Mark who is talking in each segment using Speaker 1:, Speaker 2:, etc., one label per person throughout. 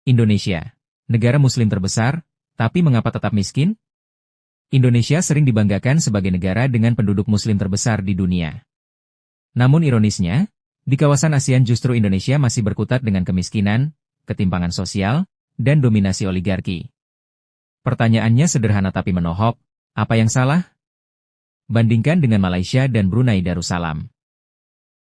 Speaker 1: Indonesia, negara muslim terbesar, tapi mengapa tetap miskin? Indonesia sering dibanggakan sebagai negara dengan penduduk muslim terbesar di dunia. Namun ironisnya, di kawasan ASEAN justru Indonesia masih berkutat dengan kemiskinan, ketimpangan sosial, dan dominasi oligarki. Pertanyaannya sederhana tapi menohok, apa yang salah? Bandingkan dengan Malaysia dan Brunei Darussalam.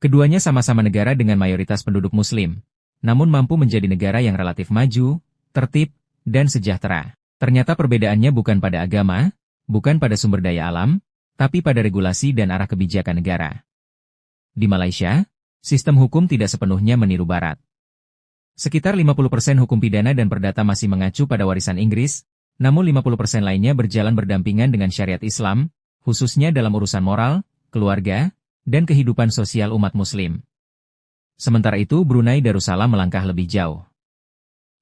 Speaker 1: Keduanya sama-sama negara dengan mayoritas penduduk muslim, namun mampu menjadi negara yang relatif maju, tertib, dan sejahtera. Ternyata perbedaannya bukan pada agama, bukan pada sumber daya alam, tapi pada regulasi dan arah kebijakan negara. Di Malaysia, sistem hukum tidak sepenuhnya meniru Barat. Sekitar 50% hukum pidana dan perdata masih mengacu pada warisan Inggris, namun 50% lainnya berjalan berdampingan dengan syariat Islam, khususnya dalam urusan moral, keluarga, dan kehidupan sosial umat muslim. Sementara itu Brunei Darussalam melangkah lebih jauh.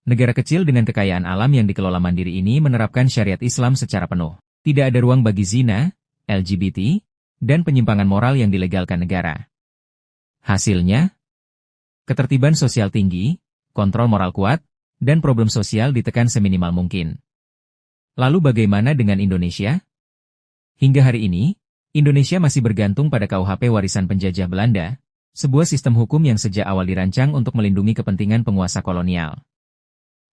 Speaker 1: Negara kecil dengan kekayaan alam yang dikelola mandiri ini menerapkan syariat Islam secara penuh. Tidak ada ruang bagi zina, LGBT, dan penyimpangan moral yang dilegalkan negara. Hasilnya, ketertiban sosial tinggi, kontrol moral kuat, dan problem sosial ditekan seminimal mungkin. Lalu bagaimana dengan Indonesia? Hingga hari ini, Indonesia masih bergantung pada KUHP warisan penjajah Belanda, sebuah sistem hukum yang sejak awal dirancang untuk melindungi kepentingan penguasa kolonial.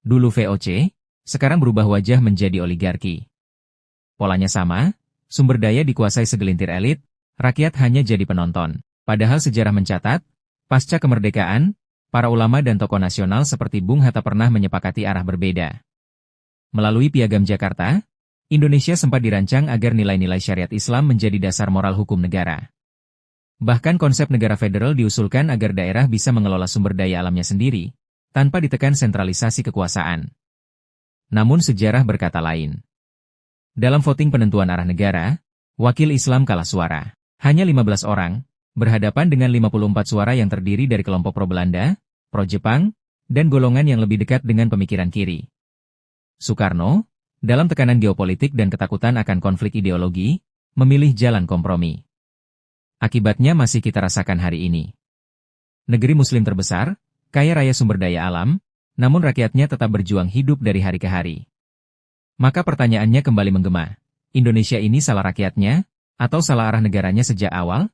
Speaker 1: Dulu VOC, sekarang berubah wajah menjadi oligarki. Polanya sama, sumber daya dikuasai segelintir elit, rakyat hanya jadi penonton. Padahal sejarah mencatat, pasca kemerdekaan, para ulama dan tokoh nasional seperti Bung Hatta pernah menyepakati arah berbeda. Melalui Piagam Jakarta, Indonesia sempat dirancang agar nilai-nilai syariat Islam menjadi dasar moral hukum negara. Bahkan konsep negara federal diusulkan agar daerah bisa mengelola sumber daya alamnya sendiri, tanpa ditekan sentralisasi kekuasaan. Namun sejarah berkata lain. Dalam voting penentuan arah negara, wakil Islam kalah suara. Hanya 15 orang, berhadapan dengan 54 suara yang terdiri dari kelompok pro-Belanda, pro-Jepang, dan golongan yang lebih dekat dengan pemikiran kiri. Soekarno, dalam tekanan geopolitik dan ketakutan akan konflik ideologi, memilih jalan kompromi. Akibatnya masih kita rasakan hari ini. Negeri muslim terbesar, kaya raya sumber daya alam, namun rakyatnya tetap berjuang hidup dari hari ke hari. Maka pertanyaannya kembali menggema, Indonesia ini salah rakyatnya, atau salah arah negaranya sejak awal?